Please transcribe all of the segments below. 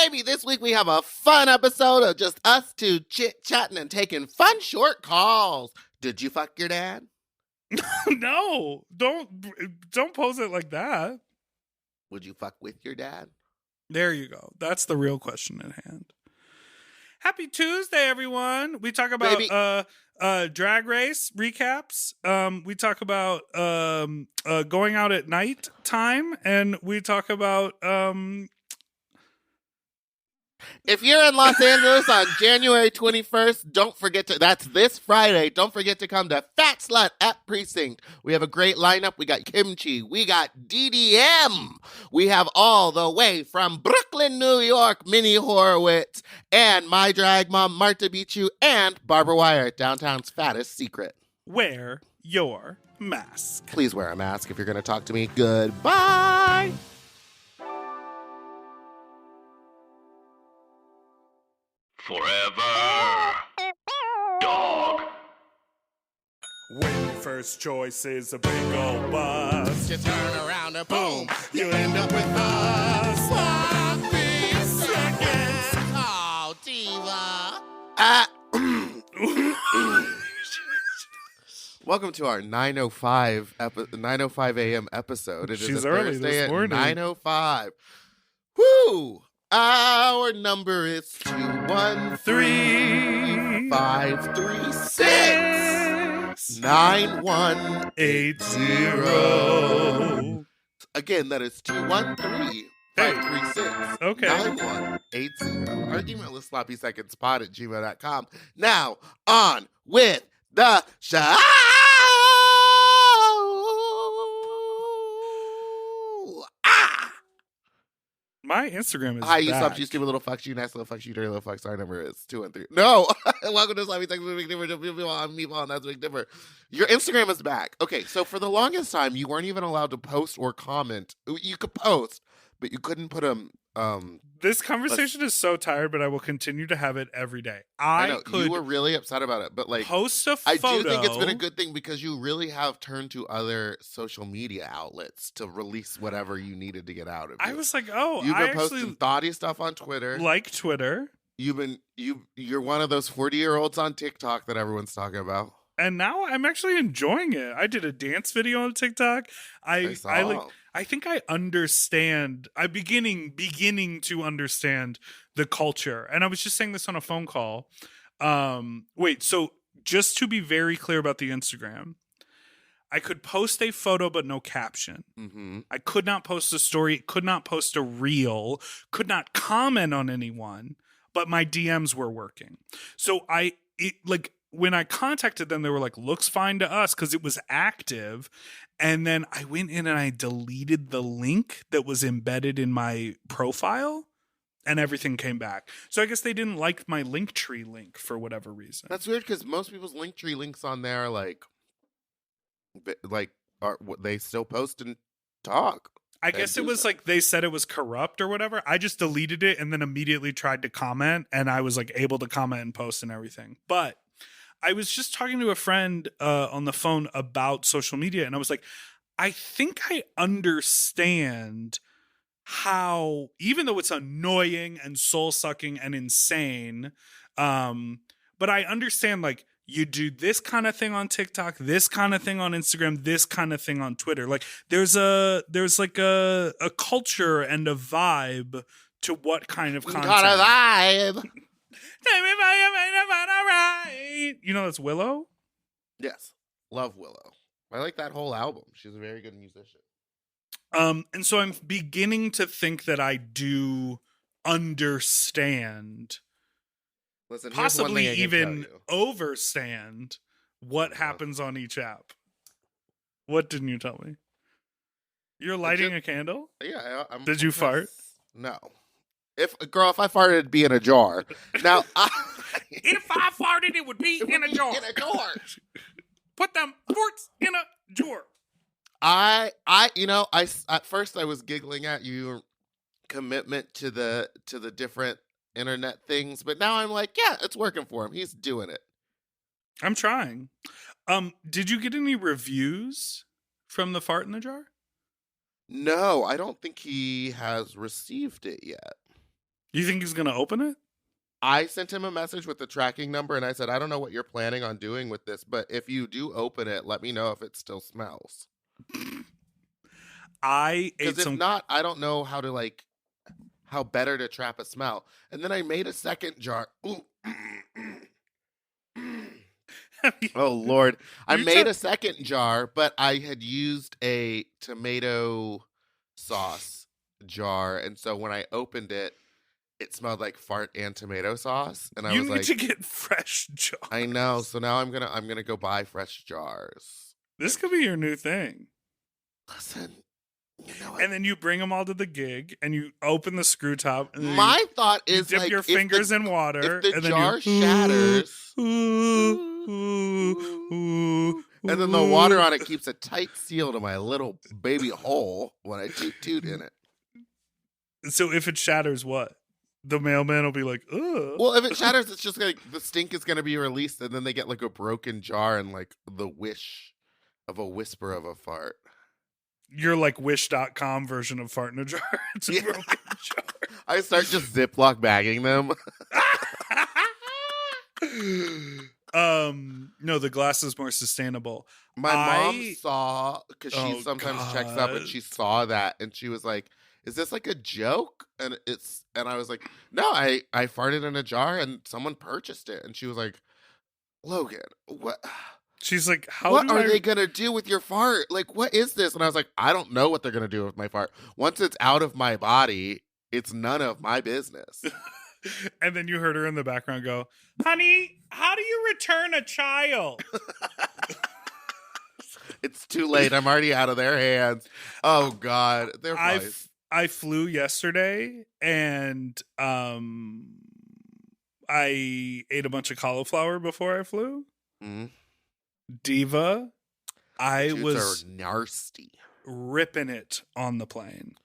baby, this week we have a fun episode of just us two chit-chatting and taking fun short calls. Did you fuck your dad? No, don't pose it like that. Would you fuck with your dad? There you go. That's the real question at hand. Happy Tuesday, everyone. We talk about drag race recaps. We talk about going out at night time, and we talk about if you're in Los Angeles on January 21st, don't forget to, that's this Friday, don't forget to come to Fat Slut at Precinct. We have a great lineup. We got Kimchi. We got DDM. We have all the way from Brooklyn, New York, Minnie Horowitz, and my drag mom, Marta Bichu, and Barbara Wire, downtown's fattest secret. Wear your mask. Please wear a mask if you're going to talk to me. Goodbye. Forever. Dog. When your first choice is a big old bus, You turn around and boom, you end up with us. Sloppy seconds. Oh, diva. Welcome to our 9:05 a.m. episode. It is She's a early Thursday this at morning. 9:05. Woo! Our number is 213-536-9180. Again, that is 213-536-9180. Okay. Our email is sloppysecondspot@gmail.com. Now, on with the show. my Instagram is Hi, you back. sup, you stupid little fucks, you nasty little fucks, you dirty little fucks. Our number is 213. No! Welcome to Sloppy Seconds with Big Dipper. I'm Meatball, and that's Big Dipper. Your Instagram is back. Okay, so for the longest time, you weren't even allowed to post or comment. You could post, but you couldn't put them. This conversation is so tired, but I will continue to have it every day. I know could you were really upset about it, but like post a I photo. do think it's been a good thing because you really have turned to other social media outlets to release whatever you needed to get out of you. I was like, oh, You've I been posting actually thoughty stuff on Twitter. like Twitter. You're one of those 40-year-olds on TikTok that everyone's talking about. And now I'm actually enjoying it. I did a dance video on TikTok. I think I understand. I'm beginning to understand the culture. And I was just saying this on a phone call. So just to be very clear about the Instagram, I could post a photo but no caption. Mm-hmm. I could not post a story, could not post a reel, could not comment on anyone, but my DMs were working. So when I contacted them, they were like, looks fine to us because it was active. And then I went in and I deleted the link that was embedded in my profile and everything came back. So I guess they didn't like my Linktree link for whatever reason. That's weird because most people's Linktree links on there they still post and talk. I guess it was like they said it was corrupt or whatever. I just deleted it and then immediately tried to comment and I was like able to comment and post and everything. But I was just talking to a friend on the phone about social media, and I was like, I think I understand how, even though it's annoying and soul-sucking and insane, but I understand, like, you do this kind of thing on TikTok, this kind of thing on Instagram, this kind of thing on Twitter. Like, there's like a culture and a vibe to what kind of content. Got a vibe. You know that's Willow? Yes. Love Willow. I like that whole album. She's a very good musician. And so I'm beginning to think that I do understand, Listen, possibly even overstand what happens on each app. What didn't you tell me? You're lighting a candle? Yeah. Did you fart? No. If I farted, it'd be in a jar. Now, if I farted, it would be in a jar. In a jar. Put them forts in a jar. At first I was giggling at your commitment to the different internet things, but now I'm like, yeah, it's working for him. He's doing it. I'm trying. Did you get any reviews from the fart in the jar? No, I don't think he has received it yet. You think he's going to open it? I sent him a message with the tracking number, and I said, I don't know what you're planning on doing with this, but if you do open it, let me know if it still smells. I ate Because if some. not, I don't know how to how better to trap a smell. And then I made a second jar. Ooh. Oh Lord. I made a second jar, but I had used a tomato sauce jar, and so when I opened it, it smelled like fart and tomato sauce. And I You was need like, to get fresh jars. I know. So now I'm gonna go buy fresh jars. This could be your new thing. Listen, you know what? And then you bring them all to the gig, and you open the screw top. And then My thought you is dip your fingers in water, if the and then jar you shatters, and then the water on it keeps a tight seal to my little baby hole when I toot in it. So if it shatters, what? The mailman will be like, ugh. Well, if it shatters, it's just like the stink is going to be released, and then they get like a broken jar and like the wish of a whisper of a fart. You're like Wish.com version of fart in a jar. It's a Yeah. broken jar. I start just Ziploc bagging them. No, the glass is more sustainable. My mom saw, because she Oh, sometimes checks up, and God. she saw that, and she was like, "Is this like a joke?" And I was like, "No, I farted in a jar, and someone purchased it." And she was like, "Logan, what? She's like, how What do are I... they gonna do with your fart? Like, what is this?" And I was like, "I don't know what they're gonna do with my fart. Once it's out of my body, it's none of my business." And then you heard her in the background go, honey, how do you return a child? It's too late. I'm already out of their hands. Oh God, they're flies. I flew yesterday, and I ate a bunch of cauliflower before I flew. Mm. Diva, I Toots was are nasty. ripping it on the plane.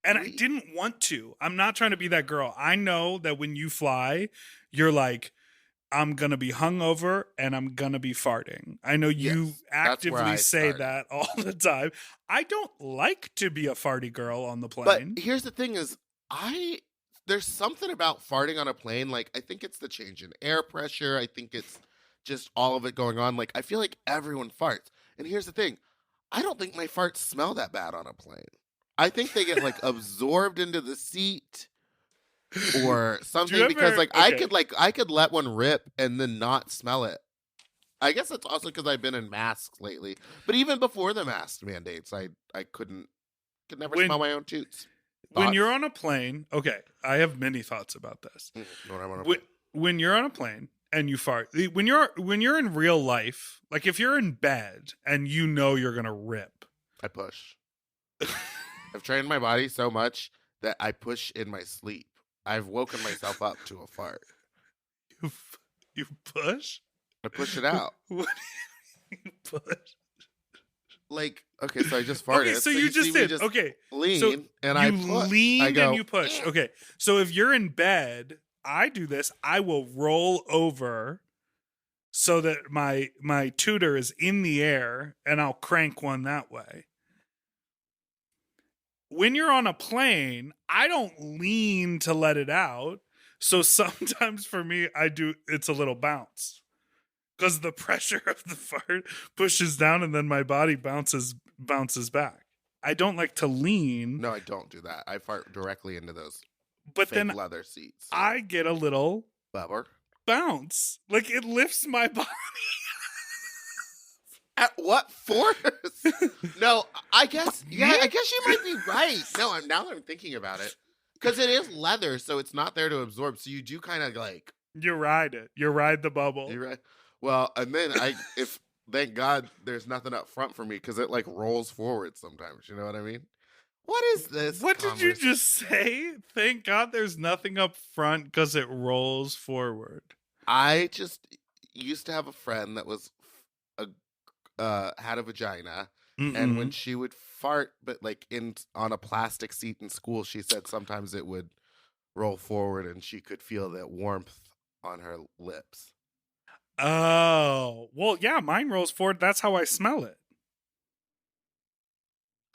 And I didn't want to. I'm not trying to be that girl. I know that when you fly, you're like, I'm going to be hungover and I'm going to be farting. I know you Yes, that's where I actively say started. that all the time. I don't like to be a farty girl on the But plane. here's the thing: is there's something about farting on a plane. Like, I think it's the change in air pressure. I think it's just all of it going on. Like, I feel like everyone farts. And here's the thing: I don't think my farts smell that bad on a plane. I think they get like absorbed into the seat or something, because like I could let one rip and then not smell it. I guess it's also because I've been in masks lately. But even before the mask mandates, I could never smell my own toots. When Thoughts? you're on a plane, okay, I have many thoughts about this. When I'm on a When you're on a plane and you fart, when you're in real life, like if you're in bed and you know you're gonna rip, I push. I've trained my body so much that I push in my sleep. I've woken myself up to a fart. You push? I push it out. What do you push? Like, okay, so I just farted. Okay, so you just see me did. Okay, lean, so and you I push. lean I go, and you push. Okay, so if you're in bed, I do this. I will roll over so that my tutor is in the air, and I'll crank one that way. When you're on a plane, I don't lean to let it out. So sometimes for me, it's a little bounce. Because the pressure of the fart pushes down and then my body bounces back. I don't like to lean. No, I don't do that. I fart directly into those but fake then leather seats. I get a little Bubber. bounce. Like it lifts my body. At what force? No, I guess you might be right. No, now that I'm thinking about it. Because it is leather, so it's not there to absorb. So you do kind of like... You ride it. You ride the bubble. You're right. Well, and then thank God there's nothing up front for me, because it like rolls forward sometimes. You know what I mean? What is this? What did you just say? Thank God there's nothing up front because it rolls forward. I just used to have a friend that was had a vagina, and when she would fart, but like on a plastic seat in school, she said sometimes it would roll forward, and she could feel that warmth on her lips. Oh, well, yeah, mine rolls forward. That's how I smell it.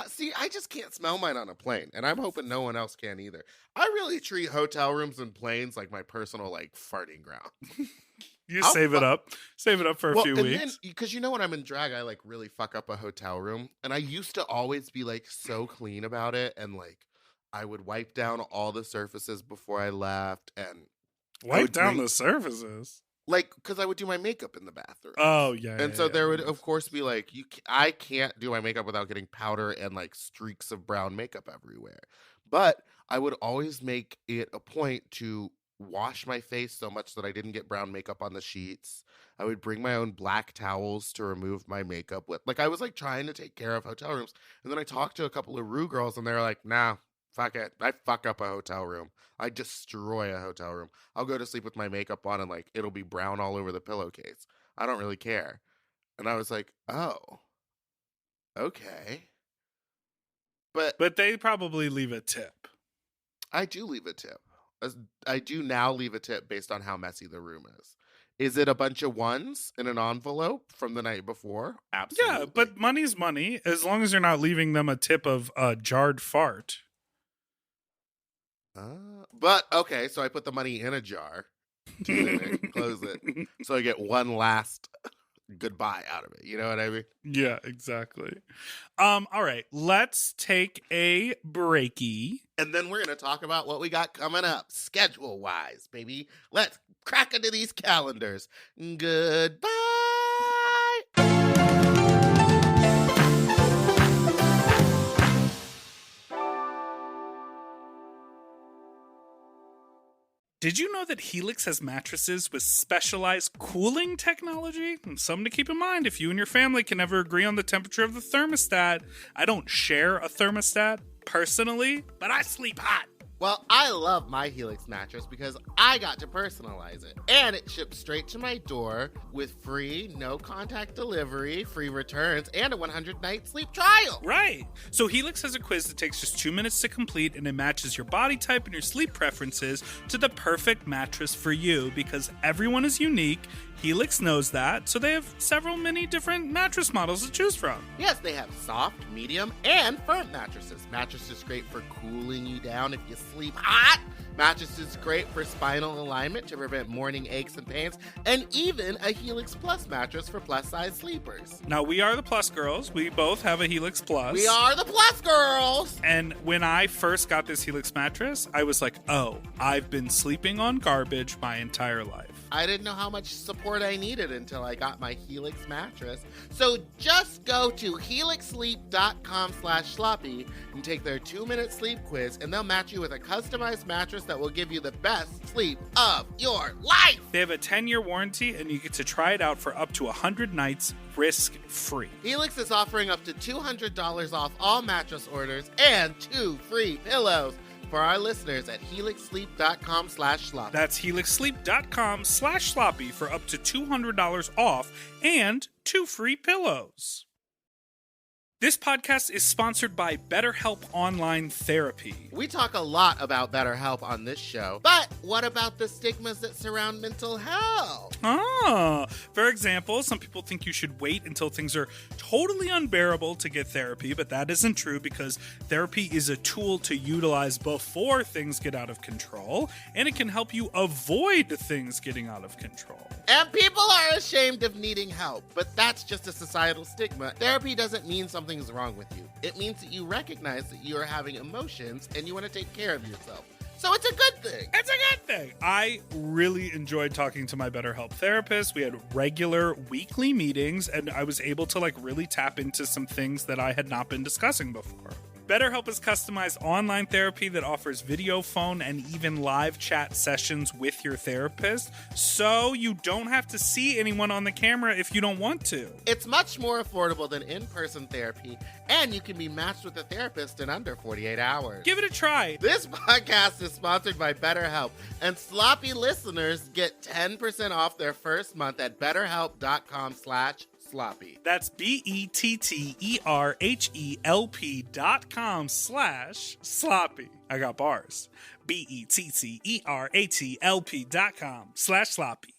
See, I just can't smell mine on a plane, and I'm hoping no one else can either. I really treat hotel rooms and planes like my personal, like, farting ground. You save it up for a few weeks. Then, because when I'm in drag, I, like, really fuck up a hotel room, and I used to always be, like, so clean about it, and, like, I would wipe down all the surfaces before I left, and wipe down the surfaces? Like, because I would do my makeup in the bathroom. Oh, yeah. And so there would, of course, be like, I can't do my makeup without getting powder and like streaks of brown makeup everywhere. But I would always make it a point to wash my face so much that I didn't get brown makeup on the sheets. I would bring my own black towels to remove my makeup with. Like, I was like trying to take care of hotel rooms. And then I talked to a couple of Rue girls and they were like, nah, fuck it. I fuck up a hotel room. I destroy a hotel room. I'll go to sleep with my makeup on and like it'll be brown all over the pillowcase. I don't really care. And I was like, oh, okay. But they probably leave a tip. I do leave a tip. I do now leave a tip based on how messy the room is. Is it a bunch of ones in an envelope from the night before? Absolutely. Yeah, but money's money as long as you're not leaving them a tip of a jarred fart. But okay, so I put the money in a jar, close it, so I get one last goodbye out of it. You know what I mean? Yeah, exactly. All right, let's take a breaky, and then we're gonna talk about what we got coming up, schedule wise, baby. Let's crack into these calendars. Goodbye. Did you know that Helix has mattresses with specialized cooling technology? And something to keep in mind if you and your family can never agree on the temperature of the thermostat. I don't share a thermostat personally, but I sleep hot. Well, I love my Helix mattress because I got to personalize it. And it shipped straight to my door with free, no-contact delivery, free returns, and a 100-night sleep trial. Right. So Helix has a quiz that takes just 2 minutes to complete, and it matches your body type and your sleep preferences to the perfect mattress for you because everyone is unique. Helix knows that, so they have many different mattress models to choose from. Yes, they have soft, medium, and firm mattresses. Mattresses great for cooling you down if you sleep hot. Mattresses great for spinal alignment to prevent morning aches and pains. And even a Helix Plus mattress for plus-size sleepers. Now, we are the Plus girls. We both have a Helix Plus. We are the Plus girls! And when I first got this Helix mattress, I was like, oh, I've been sleeping on garbage my entire life. I didn't know how much support I needed until I got my Helix mattress. So just go to helixsleep.com/sloppy and take their 2-minute sleep quiz, and they'll match you with a customized mattress that will give you the best sleep of your life. They have a 10-year warranty, and you get to try it out for up to 100 nights risk-free. Helix is offering up to $200 off all mattress orders and 2 free pillows for our listeners at helixsleep.com/sloppy. That's helixsleep.com/sloppy for up to $200 off and 2 free pillows. This podcast is sponsored by BetterHelp Online Therapy. We talk a lot about BetterHelp on this show, but what about the stigmas that surround mental health? For example, some people think you should wait until things are totally unbearable to get therapy, but that isn't true because therapy is a tool to utilize before things get out of control, and it can help you avoid things getting out of control. And people are ashamed of needing help, but that's just a societal stigma. Therapy doesn't mean something's wrong with you. It means that you recognize that you are having emotions and you want to take care of yourself. So it's a good thing. It's a good thing. I really enjoyed talking to my BetterHelp therapist. We had regular weekly meetings, and I was able to really tap into some things that I had not been discussing before. BetterHelp is customized online therapy that offers video, phone, and even live chat sessions with your therapist, so you don't have to see anyone on the camera if you don't want to. It's much more affordable than in-person therapy, and you can be matched with a therapist in under 48 hours. Give it a try. This podcast is sponsored by BetterHelp, and sloppy listeners get 10% off their first month at betterhelp.com/sloppy. That's BetterHelp.com/sloppy. I got bars. BetterHelp.com/sloppy.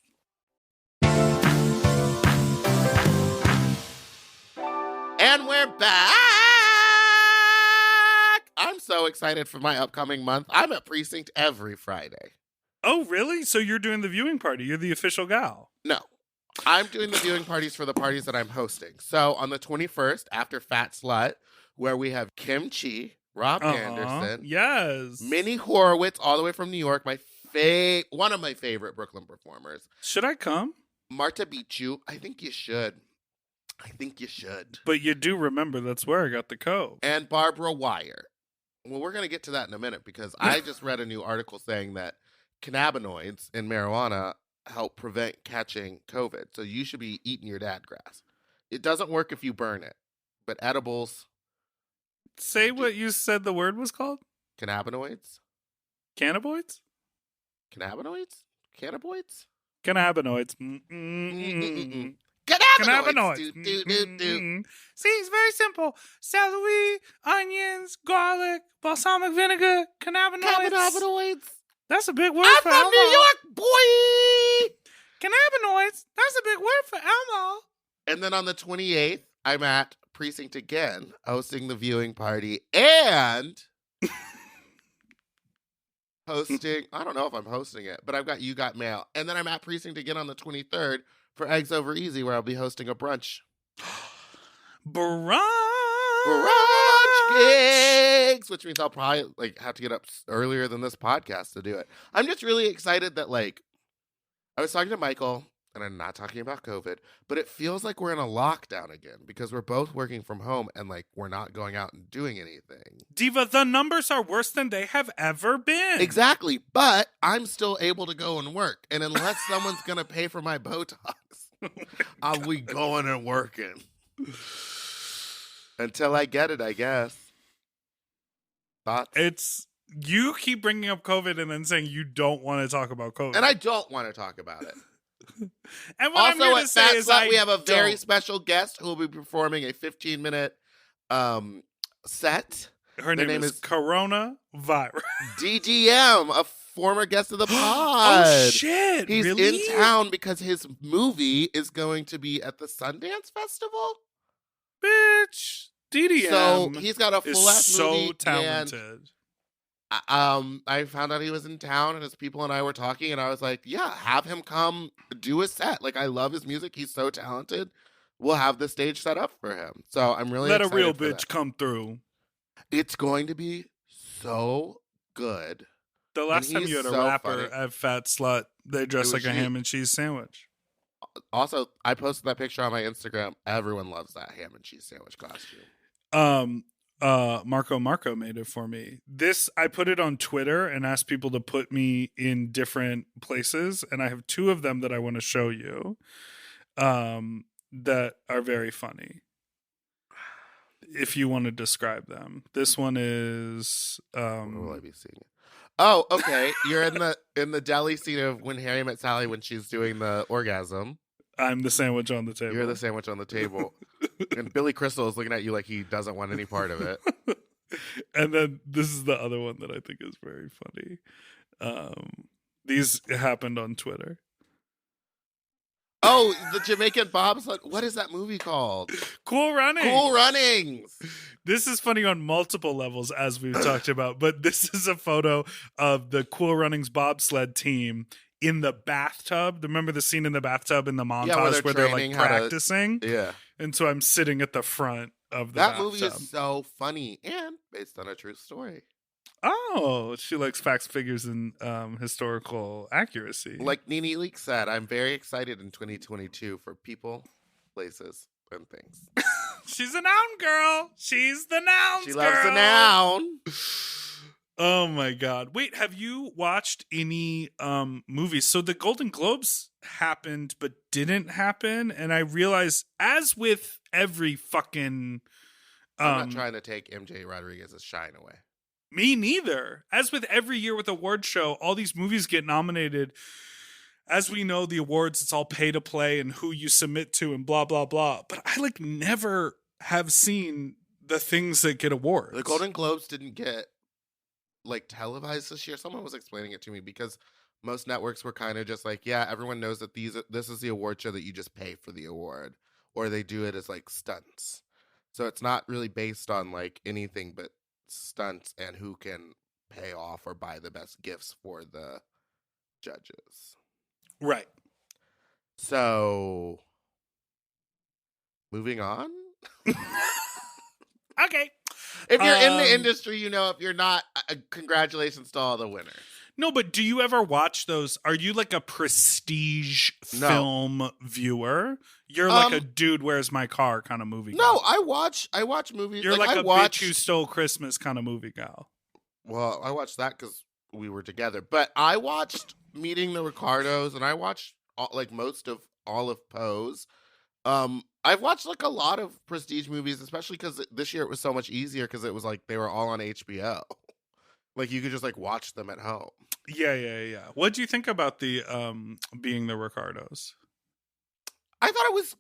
And we're back! so excited for my upcoming month. I'm at Precinct every Friday. Oh, really? So you're doing the viewing party. You're the official gal. No, I'm doing the viewing parties for the parties that I'm hosting. So on the 21st, after Fat Slut, where we have Kim Chi, Rob Anderson, Yes. Minnie Horowitz, all the way from New York, one of my favorite Brooklyn performers. Should I come? Marta Bichu, I think you should. But you do remember that's where I got the code. And Barbara Wire. Well, we're going to get to that in a minute because I just read a new article saying that cannabinoids in marijuana help prevent catching COVID. So you should be eating your dad grass. It doesn't work if you burn it, but edibles. Say what you said the word was called? Cannabinoids? Cannabinoids? Cannabinoids? Cannabinoids? Cannabinoids. Cannabinoids. See, it's very simple. Celery, onions, garlic, balsamic vinegar, cannabinoids. Cannabinoids. That's a big word I'm for from Elmo. New York, boy. Cannabinoids. That's a big word for Elmo. And then on the 28th, I'm at Precinct again, hosting the viewing party and hosting. I don't know if I'm hosting it, but I've got You Got Mail. And then I'm at Precinct again on the 23rd for Eggs Over Easy, where I'll be hosting a brunch. Brunch Gigs, which means I'll probably have to get up earlier than this podcast to do it. I'm just really excited that I was talking to Michael, and I'm not talking about COVID, but it feels like we're in a lockdown again because we're both working from home and we're not going out and doing anything. Diva, the numbers are worse than they have ever been. Exactly, but I'm still able to go and work, and unless someone's gonna pay for my Botox, I'll be going and working until I get it, I guess. Thoughts? You keep bringing up COVID and then saying you don't want to talk about COVID. And I don't want to talk about it. And what I'm Also, here at to say is we have a very special guest who will be performing a 15-minute set. Her name is Coronavirus. DGM, a former guest of the pod. Oh, shit. He's really? in town because his movie is going to be at the Sundance Festival. Bitch. DDM So he's got a full-ass movie. so talented. I found out he was in town, and his people and I were talking, and I was like, yeah, have him come do a set. I love his music. He's so talented. We'll have the stage set up for him. So I'm really Let a excited real for bitch that. come through. It's going to be so good. The last time he's you had a so rapper funny. at Fat Slut, they dressed was like a you. ham and cheese sandwich. Also, I posted that picture on my Instagram. Everyone loves that ham and cheese sandwich costume. Marco made it for me. I put it on Twitter and asked people to put me in different places, and I have two of them that I want to show you that are very funny. If you want to describe them. This one is Where will I be seeing it? Oh, okay. You're in the deli scene of When Harry Met Sally when she's doing the orgasm. I'm the sandwich on the table. You're the sandwich on the table. And Billy Crystal is looking at you like he doesn't want any part of it. And then this is the other one that I think is very funny. These happened on Twitter. Oh, the Jamaican bobsled. What is that movie called? Cool Runnings. Cool Runnings. This is funny on multiple levels, as we've talked about, but this is a photo of the Cool Runnings bobsled team in the bathtub. Remember the scene in the bathtub in the montage where they're practicing? Yeah. And so I'm sitting at the front of the That bathtub. movie is so funny and based on a true story. Oh, she likes facts, figures, and historical accuracy. Like Nene Leak said, I'm very excited in 2022 for people, places, and things. She's a noun girl. She's the nouns She girl. loves the noun. Oh my God. Wait, have you watched any movies? So the Golden Globes happened but didn't happen. And I realized, as with every fucking I'm not trying to take MJ Rodriguez's shine away. Me neither. As with every year with award show, all these movies get nominated. As we know, the awards, it's all pay to play and who you submit to and blah, blah, blah. But I never have seen the things that get awards. The Golden Globes didn't get televised this year. Someone was explaining it to me because most networks were kind of just like, yeah, everyone knows that this is the award show that you just pay for the award, or they do it as stunts. So it's not really based on anything but stunts and who can pay off or buy the best gifts for the judges. Right. So, moving on. Okay. If you're in the industry, you know. If you're not, congratulations to all the winners. No, but do you ever watch those? Are you like a prestige film viewer? You're like a dude, where's my car kind of movie No, guy. I watch movies. You're like I a watch, bitch who stole Christmas kind of movie gal. Well, I watched that because we were together. But I watched Meeting the Ricardos, and I watched most of all of Poe's. I've watched like a lot of prestige movies, especially because this year it was so much easier because it was like they were all on HBO. Like you could just like watch them at home. Yeah. What do you think about the Being the Ricardos? I thought it was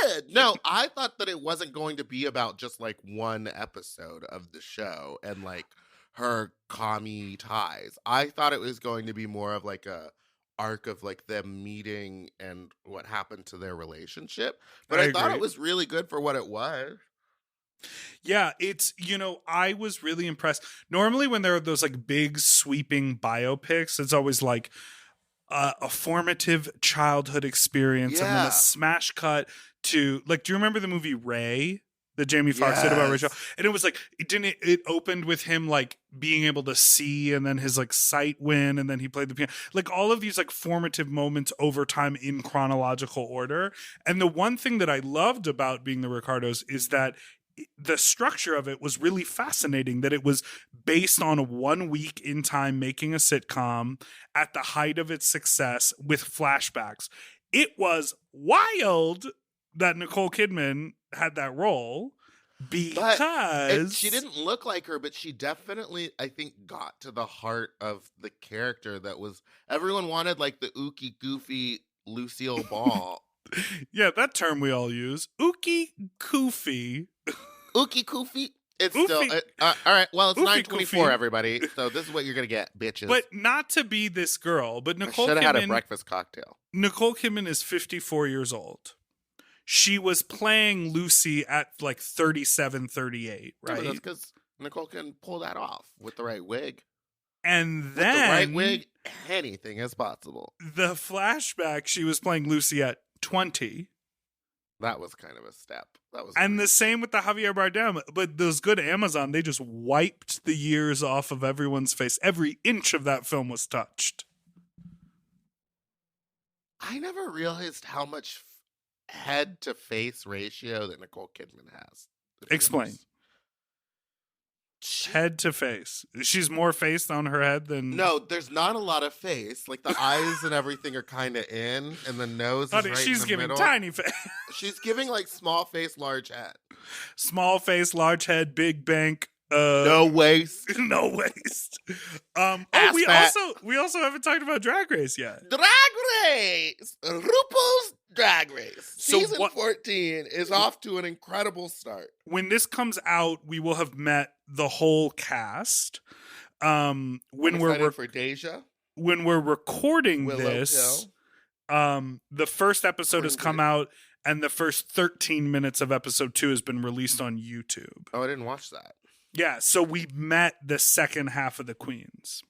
good. No, I thought that it wasn't going to be about just like one episode of the show and like her commie ties. I thought it was going to be more of like a arc of like them meeting and what happened to their relationship. But I thought it was really good for what it was. Yeah, it's, I was really impressed. Normally when there are those like big sweeping biopics, it's always like a formative childhood experience and then a smash cut to like, do you remember the movie Ray that Jamie Foxx did about Rachel? And it was like, it opened with him like being able to see and then his like sight win and then he played the piano. Like all of these like formative moments over time in chronological order. And the one thing that I loved about Being the Ricardos is that the structure of it was really fascinating, that it was based on 1 week in time making a sitcom at the height of its success with flashbacks. It was wild that Nicole Kidman had that role because she didn't look like her, but she definitely, I think, got to the heart of the character that was, everyone wanted like the ooky goofy Lucille Ball. Yeah, that term we all use. Ookie koofy. Ookie koofy. It's Oofy. still all right. Well, it's Oofy 9:24, koofy. everybody. So this is what you're gonna get, bitches. But not to be this girl. But Nicole should have Kidman had a breakfast cocktail. Nicole Kidman is 54 years old. She was playing Lucy at like 37, 38, right? Yeah, that's because Nicole can pull that off with the right wig. And then with the right wig, anything is possible. The flashback, she was playing Lucy at 20. That was kind of a step. That was, and the same with the Javier Bardem. But those good Amazon, they just wiped the years off of everyone's face. Every inch of that film was touched. I never realized how much head to face ratio that Nicole Kidman has. Explain. Head to face. She's more face on her head than... No, there's not a lot of face. Like the eyes and everything are kind of in, and the nose is right in the she's giving middle. tiny face. She's giving like small face, large head. Small face, large head, big bank. No waist. No waist. We also haven't talked about Drag Race yet. Drag Race! RuPaul's Drag Race. Season 14 is off to an incredible start. When this comes out, we will have met the whole cast. When we're for Deja. When we're recording Willow this, the first episode has come out, and the first 13 minutes of episode 2 has been released on YouTube. Oh, I didn't watch that. Yeah, so we met the second half of the queens.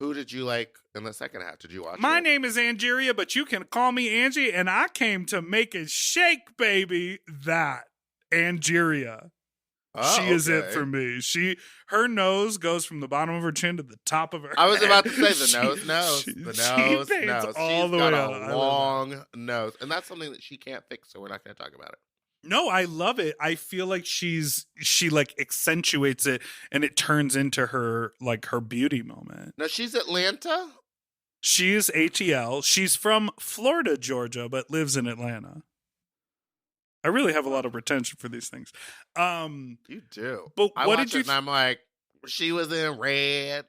Who did you like in the second half? Did you watch My it? name is Angeria, but you can call me Angie, and I came to make it shake, baby. That. Angeria. Oh, she is it for me. Her nose goes from the bottom of her chin to the top of her I was head. about to say the nose. She Nose. all She's the got way a out. long nose. And that's something that she can't fix, so we're not going to talk about it. No, I love it. I feel like she like accentuates it and it turns into her like her beauty moment. Now she's Atlanta? She is ATL. She's from Florida, Georgia, but lives in Atlanta. I really have a lot of retention for these things. You do. But I what watch did you it and I'm like, she was in red.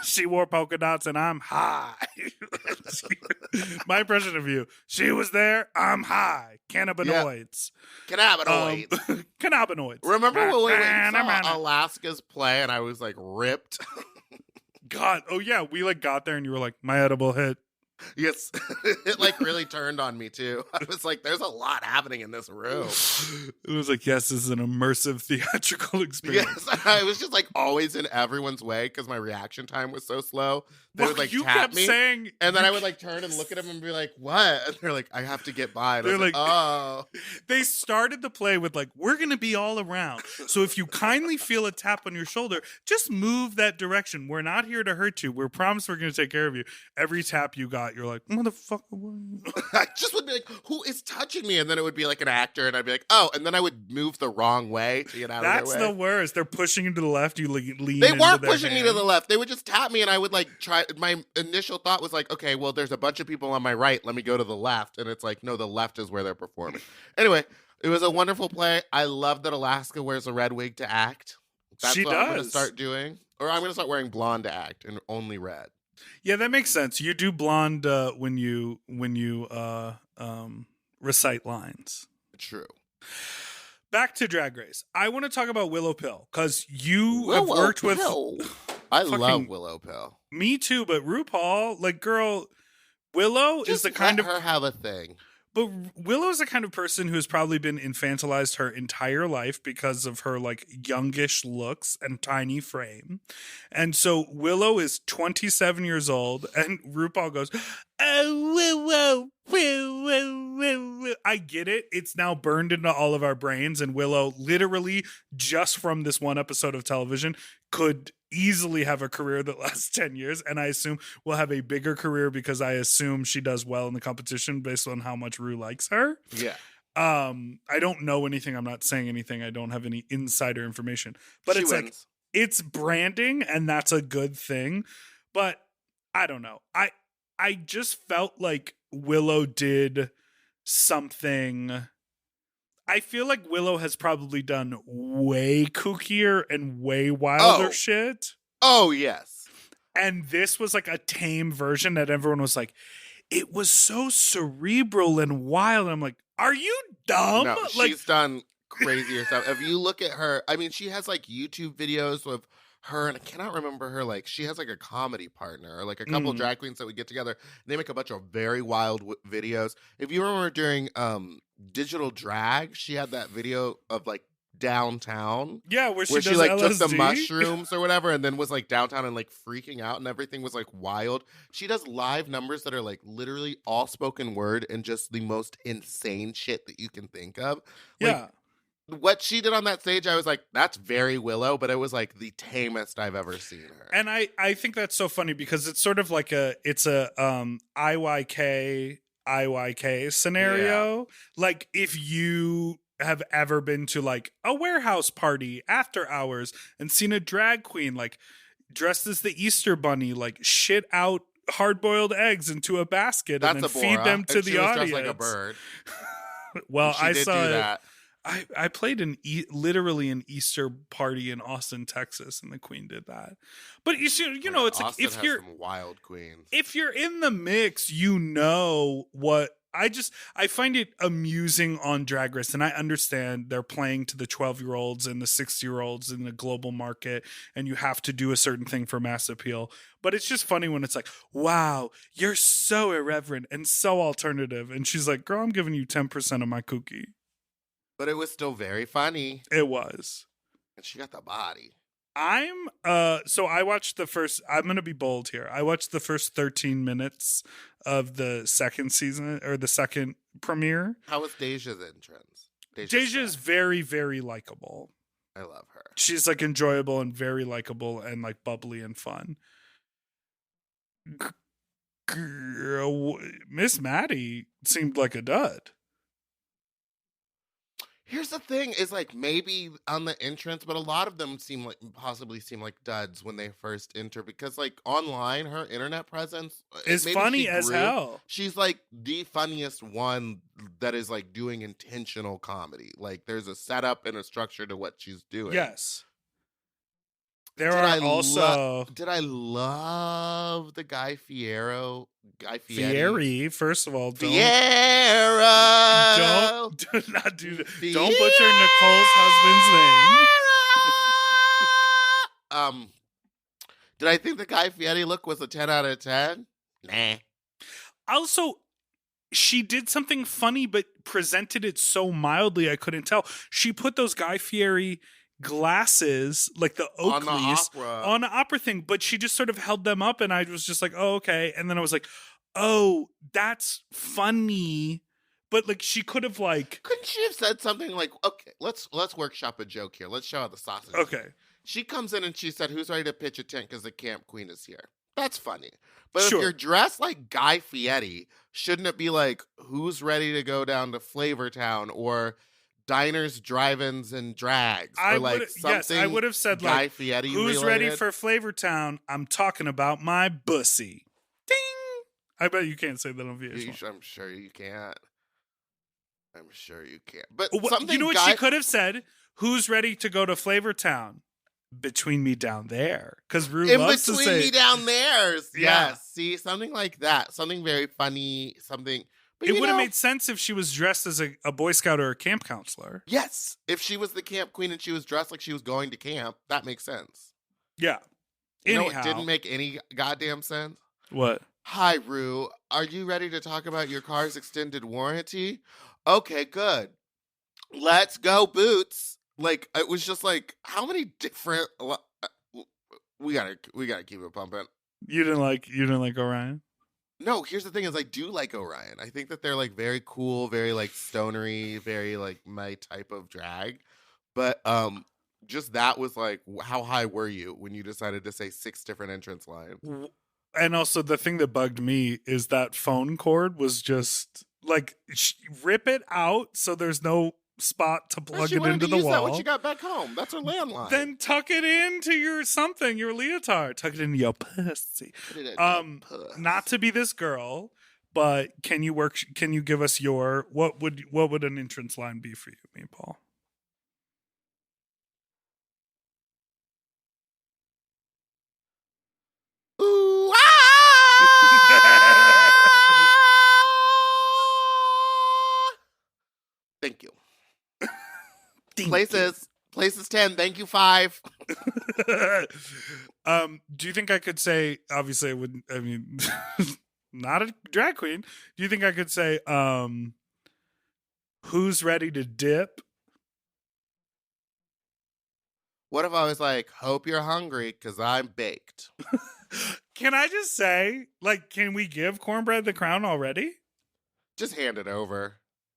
She wore polka dots and I'm high. My impression of you. She was there. I'm high. Cannabinoids. Cannabinoids. Cannabinoids. Remember when we went and saw Alaska's play and I was like ripped? God. Oh yeah. We like got there and you were like, my edible hit. Yes. It like really turned on me too. I was like, there's a lot happening in this room. It was like, yes, this is an immersive theatrical experience. Yes. I was just like always in everyone's way because my reaction time was so slow. They would like you tap kept me. saying, And then I would like turn and look at them and be like, what? And they're like, I have to get by. And I They're was like, like- oh. they started the play with like, we're going to be all around. So if you kindly feel a tap on your shoulder, just move that direction. We're not here to hurt you. We're promised we're going to take care of you. Every tap you got, you're like, motherfucker. I just would be like, who is touching me? And then it would be like an actor. And I'd be like, oh. And then I would move the wrong way to get out That's of their way. the worst. They're pushing you to the left. You lean They into weren't their pushing me to hand. the left. They would just tap me, and I would like try. My initial thought was like, okay, well, there's a bunch of people on my right. Let me go to the left. And it's like, no, the left is where they're performing. Anyway, it was a wonderful play. I love that Alaska wears a red wig to act. That's She what I'm going to does. start doing. Or I'm going to start wearing blonde to act and only red. Yeah, that makes sense. You do blonde when you recite lines. True. Back to Drag Race. I want to talk about Willow Pill because you have worked with. I fucking- love Willow Pill. Me too, but RuPaul, like, girl, Willow is the kind of her have a thing. But Willow is the kind of person who has probably been infantilized her entire life because of her like youngish looks and tiny frame. And so Willow is 27 years old and RuPaul goes, oh, Willow. I get it. It's now burned into all of our brains. And Willow literally just from this one episode of television could easily have a career that lasts 10 years. And I assume will have a bigger career because I assume she does well in the competition based on how much Ru likes her. Yeah. I don't know anything. I'm not saying anything. I don't have any insider information, but She it's wins. like, it's branding and that's a good thing. But I don't know. I just felt like Willow did something. I feel like Willow has probably done way kookier and way wilder shit. Oh, yes. And this was like a tame version that everyone was like, it was so cerebral and wild. I'm like, are you dumb? No, Like, she's done crazier stuff. If you look at her, I mean, she has like YouTube videos with her, and I cannot remember her. Like, she has like a comedy partner or like a couple drag queens that would get together. They make a bunch of very wild videos. If you remember during Digital Drag, she had that video of like downtown. yeah, where Where she she does like took the LSD. mushrooms or whatever, and then was like downtown and like freaking out, and everything was like wild. She does live numbers that are like literally all spoken word and just the most insane shit that you can think of. Like, Yeah. what she did on that stage, I was like, that's very Willow, but it was like the tamest I've ever seen her. And I think that's so funny because it's sort of like it's a IYK scenario. Like if you have ever been to like a warehouse party after hours and seen a drag queen like dressed as the Easter bunny, like shit out hard-boiled eggs into a basket That's and then a feed Bora, them to and the she was audience. dressed like a bird. Well, She I did saw do it. that. I played literally an Easter party in Austin, Texas, and the Queen did that. But you know, it's Austin like if has you're some wild queens. if you're in the mix, you know what. I find it amusing on Drag Race, and I understand they're playing to the 12-year-olds and the 6-year-olds in the global market, and you have to do a certain thing for mass appeal. But it's just funny when it's like, wow, you're so irreverent and so alternative. And she's like, girl, I'm giving you 10% of my cookie. But it was still very funny. It was. And she got the body. So I watched I'm going to be bold here. I watched the first 13 minutes of the second season or the second premiere. How was Deja's entrance? Deja is very, very likable. I love her. She's like enjoyable and very likable and like bubbly and fun. Girl, Miss Maddie seemed like a dud. Here's the thing is like maybe on the entrance, but a lot of them possibly seem like duds when they first enter because like online, her internet presence Is maybe funny she as grew. hell. She's like the funniest one that is like doing intentional comedy. Like there's a setup and a structure to what she's doing. Yes. There Did are I also Did I love the Guy Fieri? Fieri. First of all, don't Fiero. do not do that. Don't butcher Nicole's husband's name. Did I think the Guy Fieri look was a 10 out of 10? Nah. Also, she did something funny, but presented it so mildly I couldn't tell. She put those Guy Fieri glasses, like the On the Oakleys, opera. on the opera thing, but she just sort of held them up, and I was just like, oh, okay. And then I was like, oh, that's funny. But like, she could have like, Couldn't she have said something like, okay, let's workshop a joke here. Let's show how the sausage is okay, made. She comes in and she said, who's ready to pitch a tent because the camp queen is here? That's funny. But Sure. if you're dressed like Guy Fieri, shouldn't it be like, who's ready to go down to Flavortown or diners, drive-ins, and drags? Or like something I would have said Guy like, Fieri who's ready related? for Flavortown? I'm talking about my bussy. Ding! I bet you can't say that on VH1. I'm sure you can't. I'm sure you can't. But What- something you know what Guy- she could have said? Who's ready to go to Flavortown? Between me down there. Because Rue in loves to between say, me down there. Yeah. Yes. See, something like that. Something very funny. Something. But it you would have know, made sense if she was dressed as a Boy Scout or a camp counselor. Yes. If she was the camp queen and she was dressed like she was going to camp, that makes sense. Yeah. You know Anyhow. what didn't make any goddamn sense? What? Hi, Rue. Are you ready to talk about your car's extended warranty? Okay, good. Let's go, Boots. Like, it was just like, how many different... We gotta keep it pumping. You didn't like Orion? No, here's the thing is I do like Orion. I think that they're like very cool, very like stonery, very like my type of drag. But just that was like, how high were you when you decided to say 6 different entrance lines? And also the thing that bugged me is that phone cord was just like rip it out so there's no spot to plug She it wanted into to the use that wall. when she got back home. That's her landline. Then tuck it into your something, your leotard. Tuck it into your pussy. Put it in your puss. Not to be this girl, but can you give us your what would an entrance line be for you, me and Paul? Ooh, ah! Thank you. Places 10. Thank you 5. Do you think I could say? Obviously, I wouldn't. I mean, not a drag queen. Do you think I could say, "Who's ready to dip"? What if I was like, hope you're hungry because I'm baked? Can I just say, like, can we give Cornbread the crown already? Just hand it over.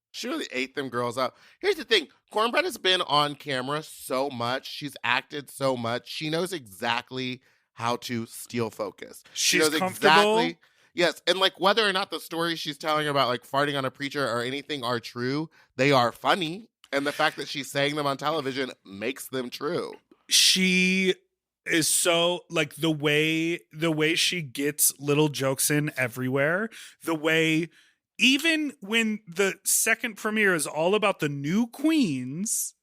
She really ate them girls up. Here's the thing. Cornbread has been on camera so much. She's acted so much. She knows exactly how to steal focus. She She's knows comfortable. Yes. And like whether or not the stories she's telling about like farting on a preacher or anything are true, they are funny. And the fact that she's saying them on television makes them true. She is so like the way she gets little jokes in everywhere. The way even when the second premiere is all about the new queens,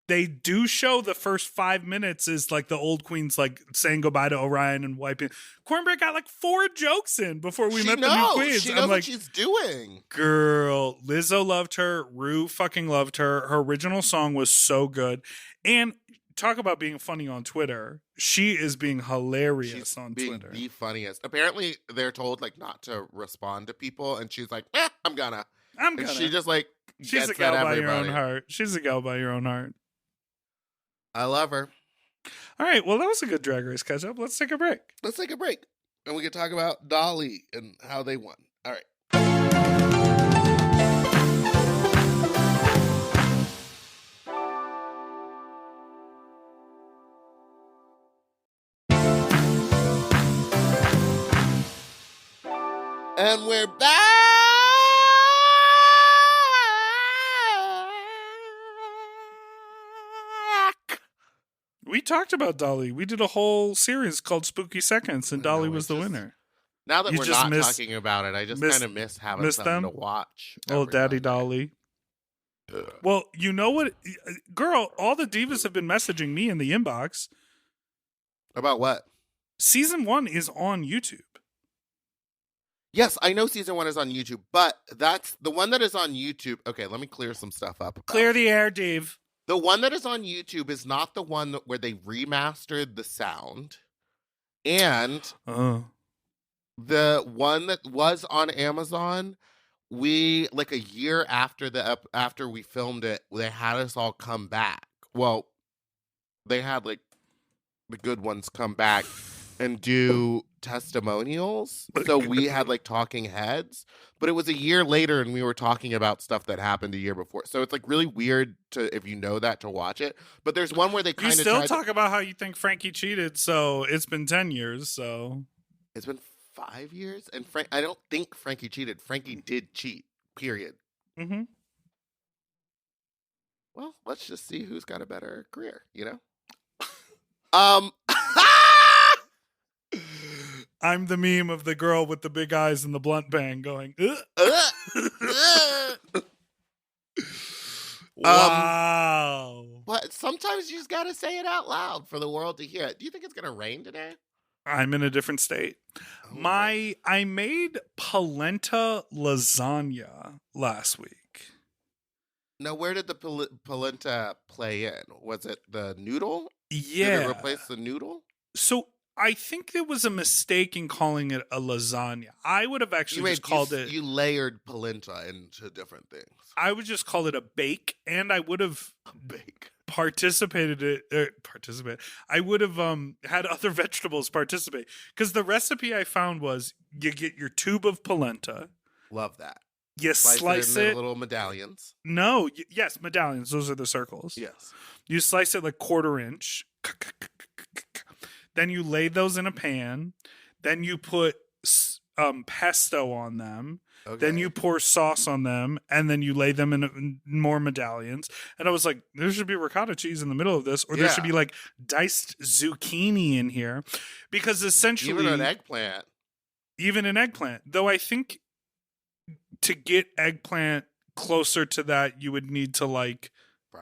they do show the first 5 minutes is like the old queens like saying goodbye to Orion and wiping. Cornbread got like 4 jokes in before we met the new queens. She I'm knows like, what she's doing. girl, Lizzo loved her. Rue fucking loved her. Her original song was so good. And talk about being funny on Twitter. She is being hilarious She's on being Twitter. the funniest. Apparently, they're told like not to respond to people, and she's like, I'm gonna. I'm And gonna. she just like She's gets a gal at by your own everybody. heart. She's a gal by your own heart. I love her. All right. Well, that was a good Drag Race catch up. Let's take a break. Let's take a break, and we can talk about Dolly and how they won. All right. And we're back. We talked about Dolly. We did a whole series called Spooky Seconds, and I know, Dolly it was the just- winner. Now that You we're just not miss- talking about it, I just miss- kind of miss having miss something them? to watch. Oh, every Daddy Monday. Dolly. Ugh. Well, you know what? Girl, all the divas have been messaging me in the inbox. About what? Season 1 is on YouTube. Yes, I know season 1 is on YouTube, but that's the one that is on YouTube. Okay, let me clear some stuff up. Clear the air, Dave. The one that is on YouTube is not the one where they remastered the sound. And Oh. The one that was on Amazon, we like a year after after we filmed it, they had us all come back. Well, they had like the good ones come back and do testimonials. So we had like talking heads, but it was a year later and we were talking about stuff that happened a year before. So it's like really weird to, if you know that, to watch it. But there's one where they You kind of still talk about how you think Frankie cheated, so it's been 10 years, so. It's been 5 years, and I don't think Frankie cheated. Frankie did cheat. Period. Mm-hmm. Well, let's just see who's got a better career. You know. I'm the meme of the girl with the big eyes and the blunt bang going, ugh. Wow. But sometimes you just gotta say it out loud for the world to hear it. Do you think it's gonna rain today? I'm in a different state. Right. I made polenta lasagna last week. Now, where did the polenta play in? Was it the noodle? Yeah. Did it replace the noodle? So I think there was a mistake in calling it a lasagna. I would have actually just called it. You layered polenta into different things. I would just call it a bake, and I would have participated. I would have had other vegetables participate, because the recipe I found was you get your tube of polenta. Love that. You slice it. Little medallions. No, yes, medallions. Those are the circles. Yes. You slice it like 1/4 inch. Then you lay those in a pan. Then you put pesto on them. Okay. Then you pour sauce on them, and then you lay them in more medallions. And I was like, there should be ricotta cheese in the middle of this, or there should be like diced zucchini in here, because essentially even an eggplant. Though I think to get eggplant closer to that, you would need to like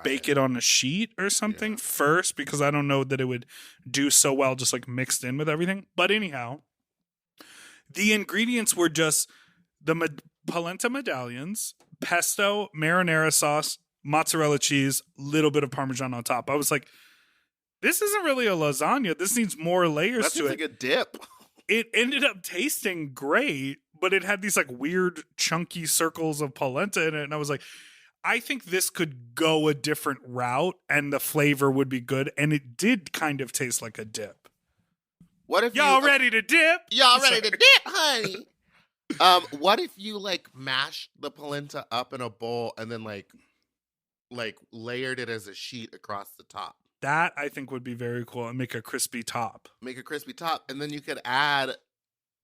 bake it on a sheet or something first, because I don't know that it would do so well just like mixed in with everything. But anyhow, the ingredients were just the polenta medallions, pesto, marinara sauce, mozzarella cheese, little bit of Parmesan on top. I was like, this isn't really a lasagna. This needs more layers to it. That's like a dip. It ended up tasting great, but it had these like weird chunky circles of polenta in it. And I was like, I think this could go a different route and the flavor would be good. And it did kind of taste like a dip. What if y'all ready to dip? Y'all ready to dip, honey? What if you like mash the polenta up in a bowl and then like layered it as a sheet across the top? That I think would be very cool, and make a crispy top. And then you could add,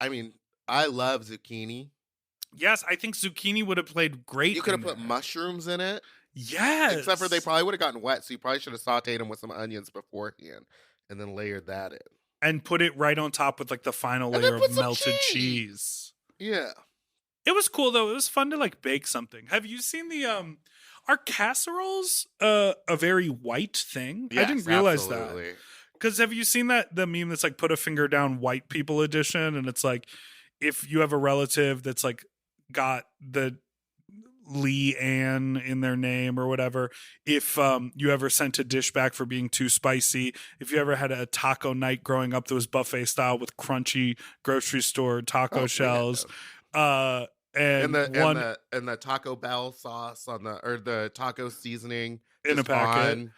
I mean, I love zucchini. Yes, I think zucchini would have played great. You could have put mushrooms in it. Yes. Except for they probably would have gotten wet, so you probably should have sauteed them with some onions beforehand and then layered that in. And put it right on top with like the final layer of melted cheese. Yeah. It was cool though. It was fun to like bake something. Have you seen the are casseroles a very white thing? Yes, I didn't realize absolutely. that. Because have you seen the meme that's like put a finger down white people edition, and it's like if you have a relative that's like got the Lee Ann in their name or whatever, if you ever sent a dish back for being too spicy, if you ever had a taco night growing up that was buffet style with crunchy grocery store taco shells, and the Taco Bell sauce or the taco seasoning in a packet. On.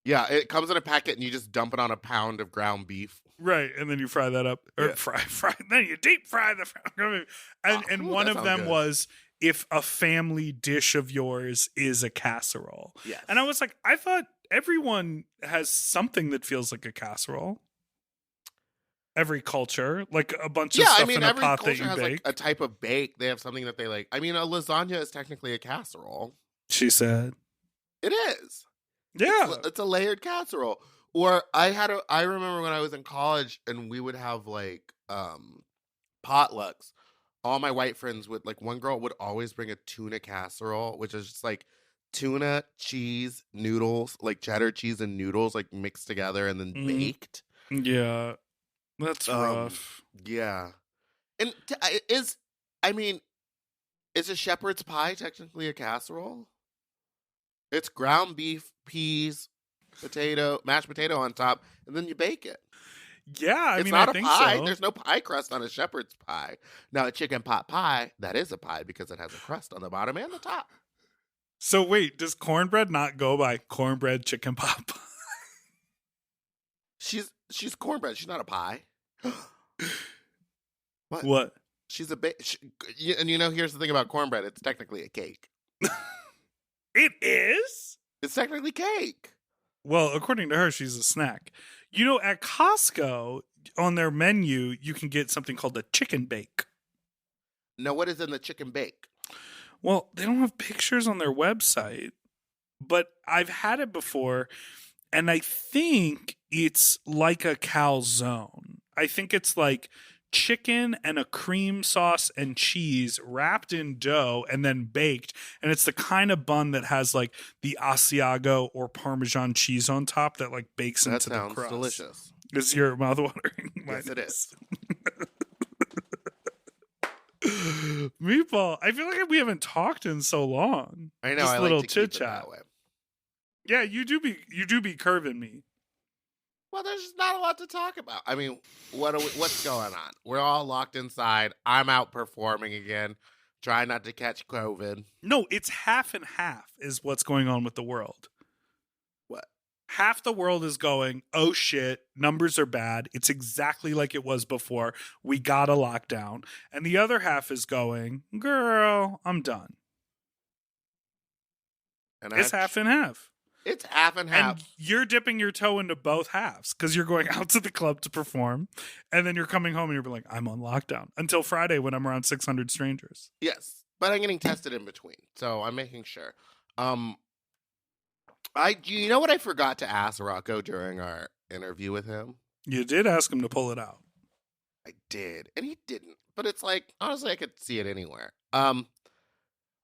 Yeah, it comes in a packet and you just dump it on a pound of ground beef. Right, and then you fry that up, or fry. Then you deep fry the ground beef. And one of them was if a family dish of yours is a casserole. Yes. And I was like, I thought everyone has something that feels like a casserole. Every culture, like a bunch of stuff in a pot that you has bake. Like a type of bake. They have something that they like. I mean, a lasagna is technically a casserole. She said. It is. Yeah. It's a layered casserole. Or I remember when I was in college and we would have like potlucks. All my white friends would, like, one girl would always bring a tuna casserole, which is just like tuna, cheese, noodles, like cheddar cheese and noodles, like mixed together and then baked. Yeah. That's rough. Yeah. And is a shepherd's pie technically a casserole? It's ground beef, peas, mashed potato on top, and then you bake it. Yeah, It's I not a think pie. so. There's no pie crust on a shepherd's pie. Now, a chicken pot pie, that is a pie because it has a crust on the bottom and the top. So wait, does cornbread not go by cornbread chicken pot pie? She's cornbread. She's not a pie. What? What? She's a and here's the thing about cornbread. It's technically a cake. It is? It's technically cake. Well, according to her, she's a snack. At Costco, on their menu, you can get something called a chicken bake. Now, what is in the chicken bake? Well, they don't have pictures on their website, but I've had it before, and I think it's like a calzone. I think it's like chicken and a cream sauce and cheese wrapped in dough and then baked, and it's the kind of bun that has like the Asiago or Parmesan cheese on top that like bakes That into the sounds crust. delicious. Is your mouth watering? Yes, it is. Meatball, I feel like we haven't talked in so long. I know. Just I a like little to keep it chit-chat. that way. Yeah, you do be curving me. Well, there's just not a lot to talk about. I mean, what's going on? We're all locked inside. I'm out performing again, trying not to catch COVID. No, it's half and half is what's going on with the world. What? Half the world is going, oh shit, numbers are bad. It's exactly like it was before. We got a lockdown. And the other half is going, girl, I'm done. And It's half and half. It's half and half. And you're dipping your toe into both halves because you're going out to the club to perform. And then you're coming home and you're like, I'm on lockdown until Friday when I'm around 600 strangers. Yes, but I'm getting tested in between, so I'm making sure. You know what I forgot to ask Rocco during our interview with him? You did ask him to pull it out. I did, and he didn't. But it's like, honestly, I could see it anywhere.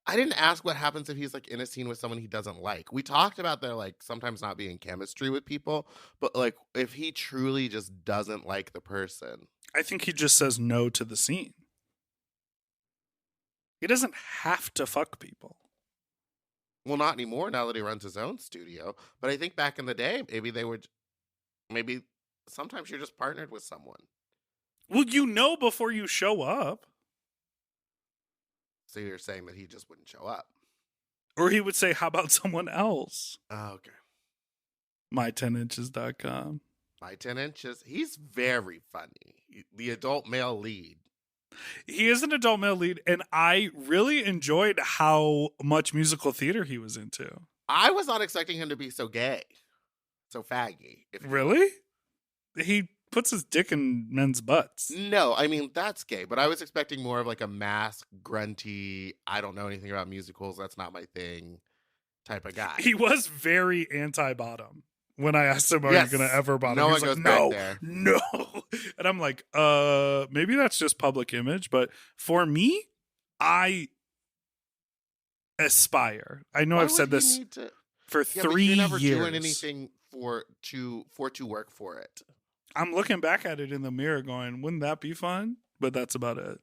I didn't ask what happens if he's like in a scene with someone he doesn't like. We talked about there like sometimes not being chemistry with people, but like if he truly just doesn't like the person. I think he just says no to the scene. He doesn't have to fuck people. Well, not anymore now that he runs his own studio. But I think back in the day, maybe sometimes you're just partnered with someone. Well, before you show up. So you're saying that he just wouldn't show up. Or he would say, how about someone else? Oh, okay. My10inches.com. My 10 inches. He's very funny. The adult male lead. He is an adult male lead, and I really enjoyed how much musical theater he was into. I was not expecting him to be so gay. So faggy. Really? He puts his dick in men's butts. No, I mean, that's gay, but I was expecting more of like a mask, grunty, I don't know anything about musicals, that's not my thing type of guy. He was very anti-bottom. When I asked him, are Yes. you going to ever bottom? No He one was goes like, back there. no. And I'm like, maybe that's just public image. But for me, I aspire. I know Why I've said would this you need to... for Yeah, 3 but you're never years. doing anything to work for it. I'm looking back at it in the mirror going, wouldn't that be fun? But that's about it.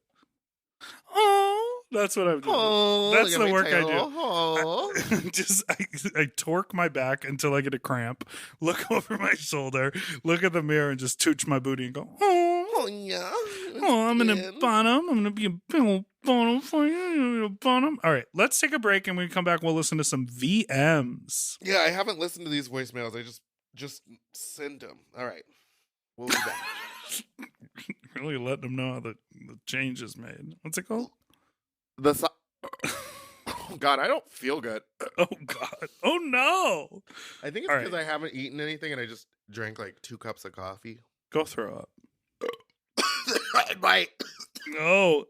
Oh, that's what I'm doing. Oh, That's look at the my work I tail. do. Oh. I torque my back until I get a cramp, look over my shoulder, look at the mirror, and just tooch my booty and go, Oh, yeah. I'm going to Skin. bottom. I'm going to be a big bottom for you. I'm gonna be a bottom. All right, let's take a break, and when we come back, we'll listen to some VMs. Yeah, I haven't listened to these voicemails. I just send them. All right. We'll be back. Really letting them know how the change is made. What's it called? Oh, God, I don't feel good. Oh, God. Oh, no. I think it's All because right. I haven't eaten anything and I just drank like 2 cups of coffee. Go throw up. I might. No.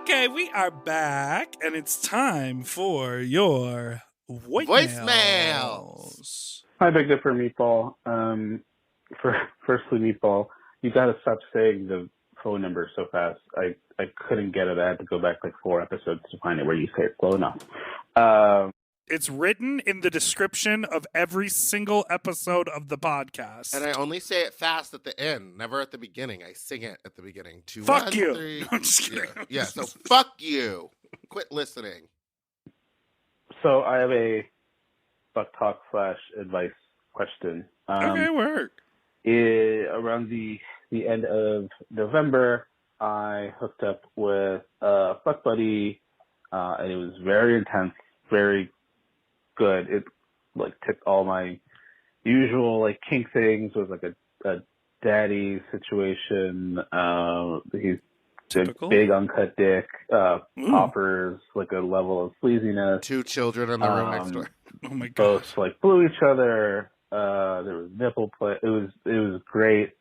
Okay, we are back, and it's time for your voicemails. Hi, Big Dipper Meatball. Firstly, Meatball, you got to stop saying the phone number so fast. I couldn't get it. I had to go back like 4 episodes to find it where you say it slow enough. It's written in the description of every single episode of the podcast. And I only say it fast at the end, never at the beginning. I sing it at the beginning. Fuck 1, you. 3. No, I'm just kidding. Yeah, so fuck you. Quit listening. So I have a fuck talk / advice question. Okay, work. Around the end of November, I hooked up with a fuck buddy, and it was very intense, very good. It like ticked all my usual like kink things. It was like a daddy situation. He's Typical. big uncut dick, poppers, like a level of sleaziness. 2 children in the room next door. Oh my god. Both like blew each other. There was nipple play. It was great.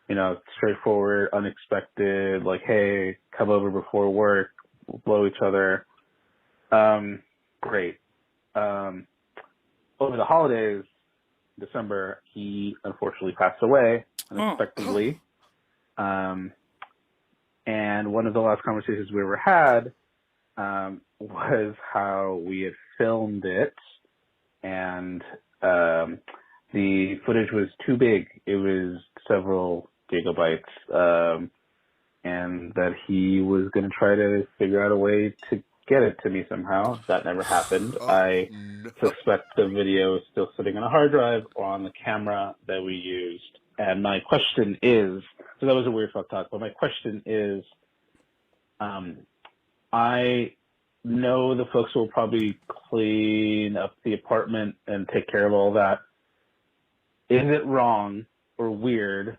You know, straightforward, unexpected. Like, hey, come over before work. We'll blow each other. Great. Over the holidays, December, he unfortunately passed away unexpectedly. And one of the last conversations we ever had was how we had filmed it, and the footage was too big. It was several gigabytes, and that he was going to try to figure out a way to get it to me somehow. That never happened. I suspect the video is still sitting on a hard drive or on the camera that we used. And my question is, so that was a weird fuck talk, but my question is, I know the folks will probably clean up the apartment and take care of all that. Is it wrong or weird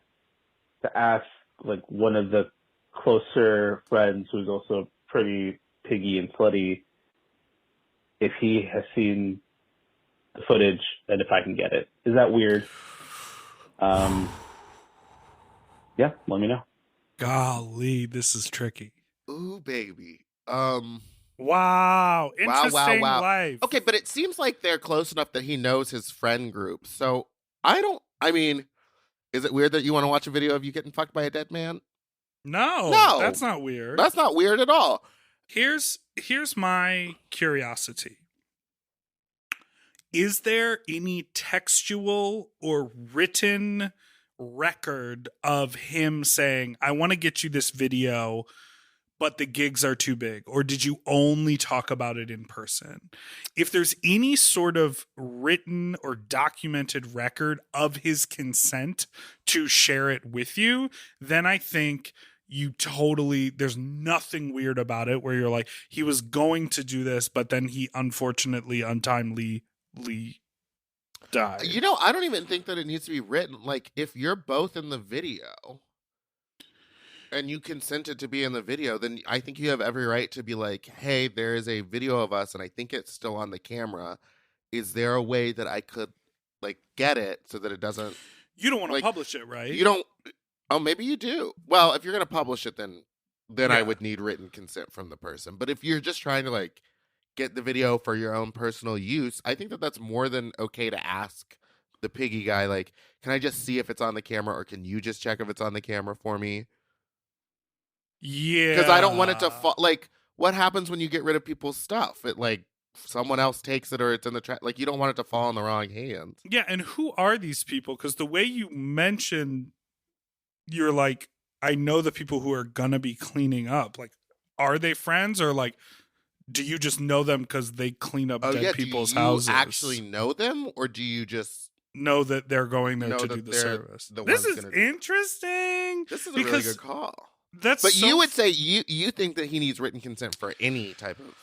to ask like one of the closer friends who's also pretty piggy and slutty if he has seen the footage and if I can get it? Is that weird? Yeah, let me know. Golly, this is tricky. Ooh, baby. Wow. Interesting wow. life. Okay, but it seems like they're close enough that he knows his friend group. So is it weird that you want to watch a video of you getting fucked by a dead man? No, that's not weird. That's not weird at all. Here's my curiosity. Is there any textual or written record of him saying, I want to get you this video, but the gigs are too big? Or did you only talk about it in person? If there's any sort of written or documented record of his consent to share it with you, then I think there's nothing weird about it where you're like, he was going to do this, but then he unfortunately untimely died. You know, I don't even think that it needs to be written. Like, if you're both in the video and you consented to be in the video, then I think you have every right to be like, hey, there is a video of us and I think it's still on the camera. Is there a way that I could like get it so that it doesn't... You don't want to publish it, right? You don't... Oh, maybe you do. Well, if you're going to publish it, then Yeah. I would need written consent from the person. But if you're just trying to like get the video for your own personal use, I think that that's more than okay to ask the piggy guy, like, can I just see if it's on the camera, or can you just check if it's on the camera for me? Yeah. Because I don't want it to fall. Like, what happens when you get rid of people's stuff? It like someone else takes it, or it's in the trash. Like, you don't want it to fall in the wrong hands. Yeah, and who are these people? Because the way you mentioned, you're like, I know the people who are gonna be cleaning up. Like, are they friends, or like, do you just know them because they clean up dead people's houses? Do you actually know them, or do you just know that they're going there to do the service? This is interesting. This is a really good call. But you would say you think that he needs written consent for any type of...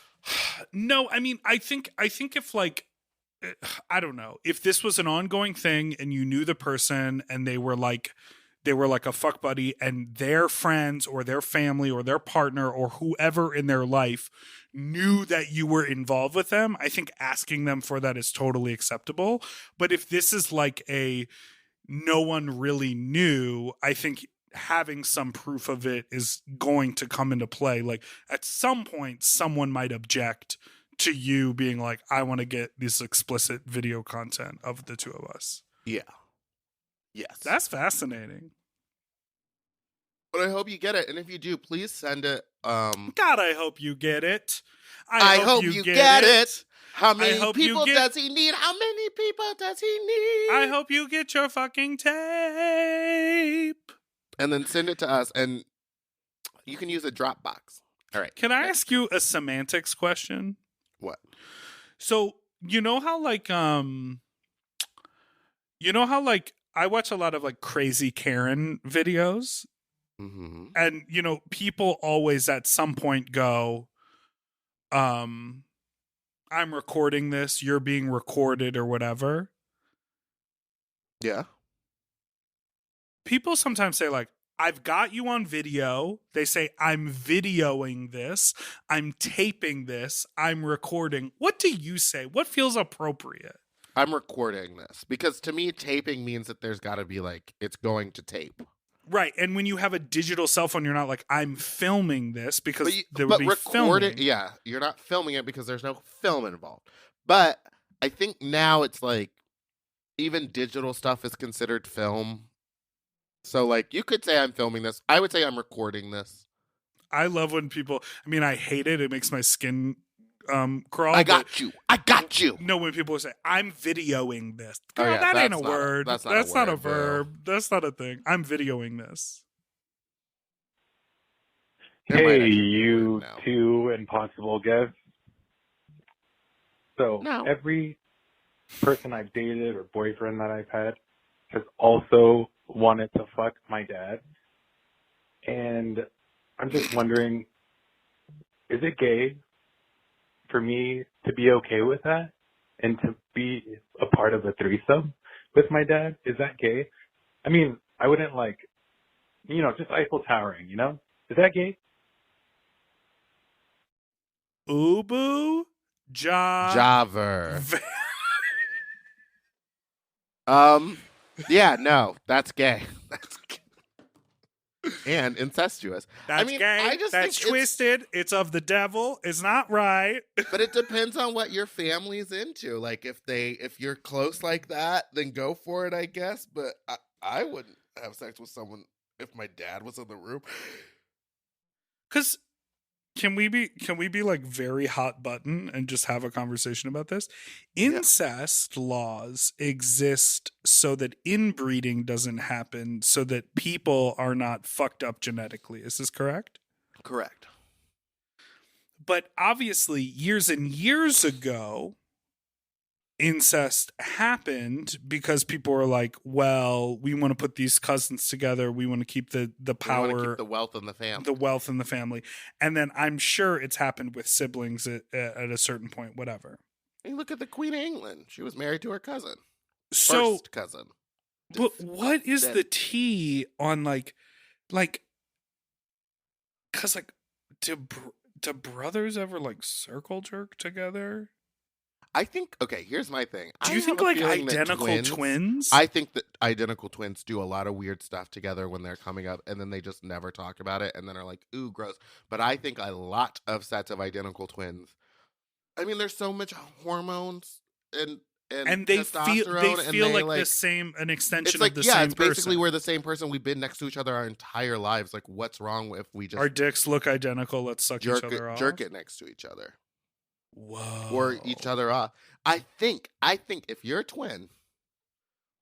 No, I mean, I think if like, I don't know, if this was an ongoing thing and you knew the person and they were like a fuck buddy, and their friends or their family or their partner or whoever in their life knew that you were involved with them, I think asking them for that is totally acceptable. But if this is like no one really knew, I think having some proof of it is going to come into play. Like, at some point, someone might object to you being like, I want to get this explicit video content of the two of us. Yeah. Yes. That's fascinating. But I hope you get it. And if you do, please send it. God, I hope you get it. I hope you get it. How many hope people you does he need? How many people does he need? I hope you get your fucking tape. And then send it to us, and you can use a Dropbox. All right. Can I ask you a semantics question? What? So you know how like I watch a lot of like crazy Karen videos, Mm-hmm. and people always at some point go, I'm recording this, you're being recorded or whatever. Yeah. People sometimes say like, I've got you on video. They say, I'm videoing this. I'm taping this. I'm recording. What do you say? What feels appropriate? I'm recording this because to me, taping means that there's got to be like, it's going to tape. Right. And when you have a digital cell phone, you're not like, I'm filming this because there would but be recording. filming. Yeah. You're not filming it because there's no film involved. But I think now it's like, even digital stuff is considered film. So, like, you could say I'm filming this. I would say I'm recording this. I love when people, I hate it. It makes my skin crawl. I got you. No, when people say, I'm videoing this. Oh, Girl, yeah, that ain't a that's not word. that's not not a a word, verb. That's not a thing. I'm videoing this. It might Hey, actually be a you word now. two impossible guests. So No. every person I've dated or boyfriend that I've had has also wanted to fuck my dad. And I'm just wondering, is it gay for me to be okay with that and to be a part of a threesome with my dad? Is that gay? I mean, I wouldn't like, just Eiffel-Towering, Is that gay? Ubu Javer. V- Yeah, no, that's gay. That's gay. And incestuous. That's gay. gay. That's twisted. It's of the devil. It's not right. But it depends on what your family's into. Like if you're close like that, then go for it, I guess. But I wouldn't have sex with someone if my dad was in the room. Because can we be like very hot button and just have a conversation about this? Incest laws exist so that inbreeding doesn't happen, so that people are not fucked up genetically. Is this correct? Correct. But obviously, years and years ago, incest happened because people were like, well, we want to put these cousins together. We want to keep the power, We want to keep the wealth in the family. the wealth in the family. And then I'm sure it's happened with siblings at a certain point, whatever. Hey, look at the Queen of England. She was married to her cousin. So, First cousin. but what is the tea on like, cause like, do brothers ever like circle jerk together? I think, okay, here's my thing. Do you think like identical twins? I think that identical twins do a lot of weird stuff together when they're coming up, and then they just never talk about it, and then are like, ooh, gross. But I think a lot of sets of identical twins, I mean, there's so much hormones and they feel like the same, an extension of the same person. It's basically we're the same person. We've been next to each other our entire lives. Like, what's wrong if we just our dicks look identical? Let's suck each other off. Jerk it next to each other. Whoa. Or each other off. I think if you're a twin,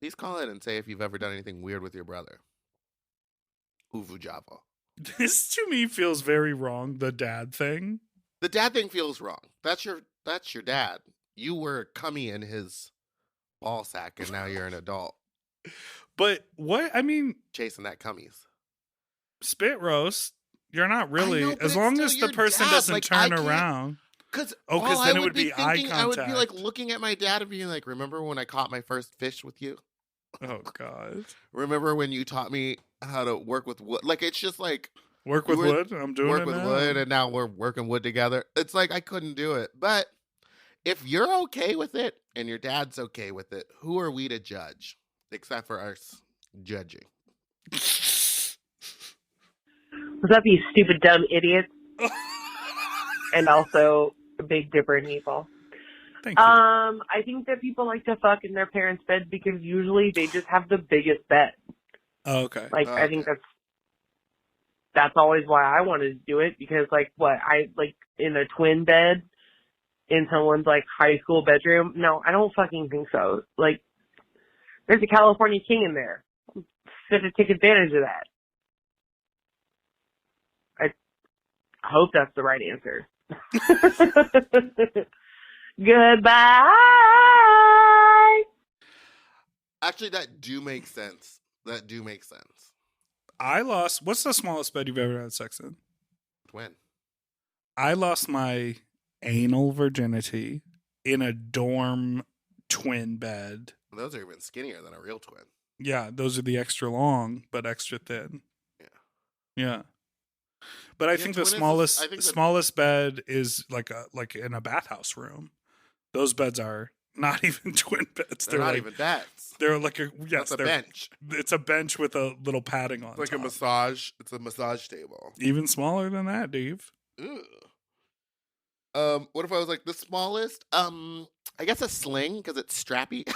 please call in and say if you've ever done anything weird with your brother. Uvu Java. This to me feels very wrong. The dad thing. The dad thing feels wrong. That's your dad. You were cummy in his ball sack, and now you're an adult. But what I mean, chasing that cummies. Spit roast. You're not really, know, as long as the person doesn't turn around. Because then it would be eye contact. I would be like looking at my dad and being like, remember when I caught my first fish with you? Oh, God. Remember when you taught me how to work with wood? Like, it's just like. Work with wood? I'm doing it now. Work with wood, and now we're working wood together. It's like I couldn't do it. But if you're okay with it and your dad's okay with it, who are we to judge? Except for us judging. What's up, you stupid, dumb idiots? And also Big Dipper and Meatball. Thank you. I think that people like to fuck in their parents' bed because usually they just have the biggest bed. Oh, okay. I think that's always why I wanted to do it, because in a twin bed in someone's like high school bedroom. No, I don't fucking think so. Like, there's a California king in there. I'm fit to take advantage of that. I hope that's the right answer. Goodbye. Actually, that do make sense. That do make sense. What's the smallest bed you've ever had sex in? Twin. I lost my anal virginity in a dorm twin bed. Those are even skinnier than a real twin. Yeah, those are the extra long but extra thin. Yeah. But I think the smallest bed is like in a bathhouse room. Those beds are not even twin beds. They're not even beds. They're like a bench. It's a bench with a little padding on. It's like top. a massage. It's a massage table. Even smaller than that, Dave. Ew. What if I was like the smallest? I guess a sling because it's strappy.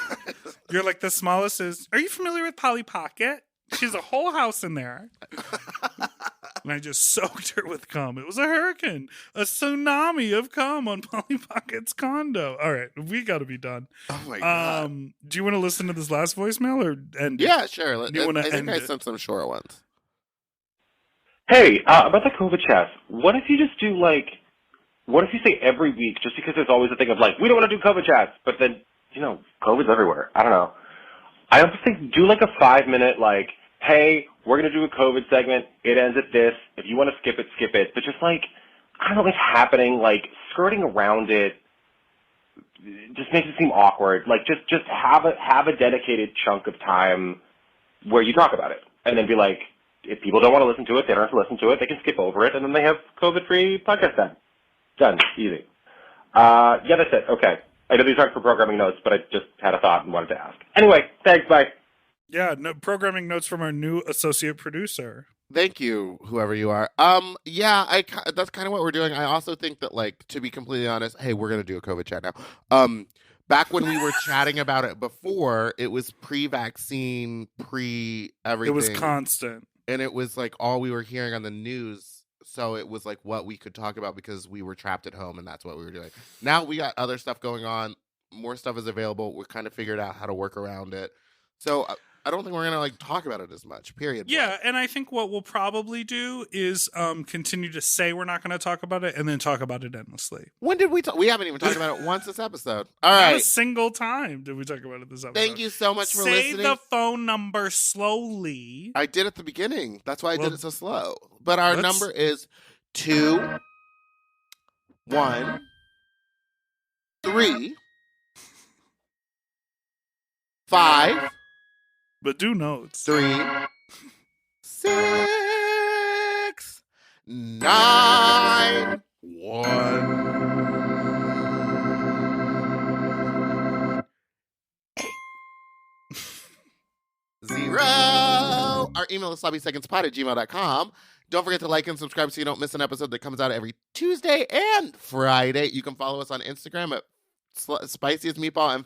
You're like, the smallest is. Are you familiar with Polly Pocket? She's a whole house in there. And I just soaked her with cum. It was a hurricane, a tsunami of cum on Polly Pocket's condo. All right, we got to be done. Oh my god! Do you want to listen to this last voicemail or end? Yeah, sure. Do you want to end? I sent some short ones. Hey, about the COVID test. What if you just do what if you say every week, just because there's always a thing of we don't want to do COVID tests, but then, COVID's everywhere. I don't know. I also think do a 5-minute, hey, we're going to do a COVID segment. It ends at this. If you want to skip it, skip it. But just I don't know what's happening, skirting around it just makes it seem awkward. Just have a dedicated chunk of time where you talk about it. And then be if people don't want to listen to it, they don't have to listen to it. They can skip over it. And then they have COVID-free podcast time. Done. Easy. Yeah, that's it. Okay. I know these aren't for programming notes, but I just had a thought and wanted to ask. Anyway, thanks. Bye. Yeah, no programming notes from our new associate producer. Thank you, whoever you are. Yeah, that's kind of what we're doing. I also think that, to be completely honest, hey, we're gonna do a COVID chat now. Back when we were chatting about it before, it was pre-vaccine, pre-everything. It was constant, and it was all we were hearing on the news. So it was what we could talk about because we were trapped at home, and that's what we were doing. Now we got other stuff going on. More stuff is available. We kind of figured out how to work around it. So I don't think we're going to talk about it as much, period. Yeah, and I think what we'll probably do is continue to say we're not going to talk about it and then talk about it endlessly. When did we talk? We haven't even talked about it once this episode. All right. Not a single time did we talk about it this episode. Thank you so much for listening. Say the phone number slowly. I did at the beginning. That's why I did it so slow. But our number is 2 1 3 5. But do notes. 3 6 9 1 8 0. Our email is sloppysecondspot@gmail.com. Don't forget to like and subscribe so you don't miss an episode that comes out every Tuesday and Friday. You can follow us on Instagram at Spiciest Meatball and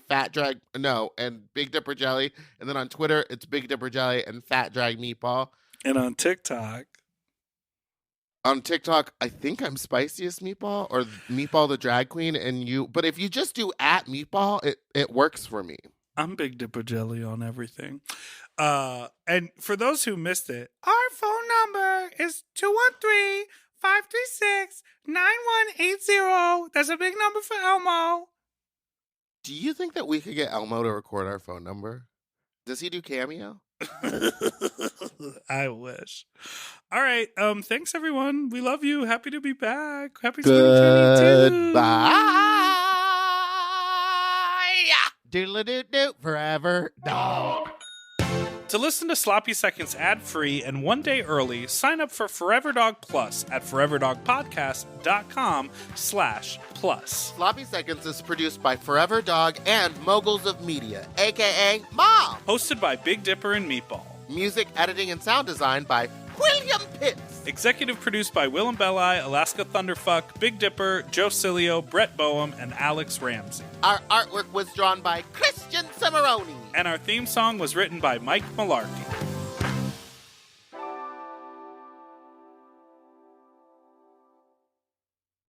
and Big Dipper Jelly. And then on Twitter, it's Big Dipper Jelly and Fat Drag Meatball. And on TikTok. On TikTok, I think I'm Spiciest Meatball or Meatball the Drag Queen. But if you just do @Meatball, it works for me. I'm Big Dipper Jelly on everything. And for those who missed it, our phone number is 213-536-9180. That's a big number for Elmo. Do you think that we could get Elmo to record our phone number? Does he do Cameo? I wish. All right. Thanks everyone. We love you. Happy to be back. Happy 2022. Goodbye. Doodle-doo-doo. Forever dog. To listen to Sloppy Seconds ad-free and 1 day early, sign up for Forever Dog Plus at foreverdogpodcast.com/plus. Sloppy Seconds is produced by Forever Dog and Moguls of Media, a.k.a. Mom. Hosted by Big Dipper and Meatball. Music, editing, and sound design by William Pitts. Executive produced by Willem Belli, Alaska Thunderfuck, Big Dipper, Joe Cilio, Brett Boehm, and Alex Ramsey. Our artwork was drawn by Christian Cimarroni. And our theme song was written by Mike Malarkey.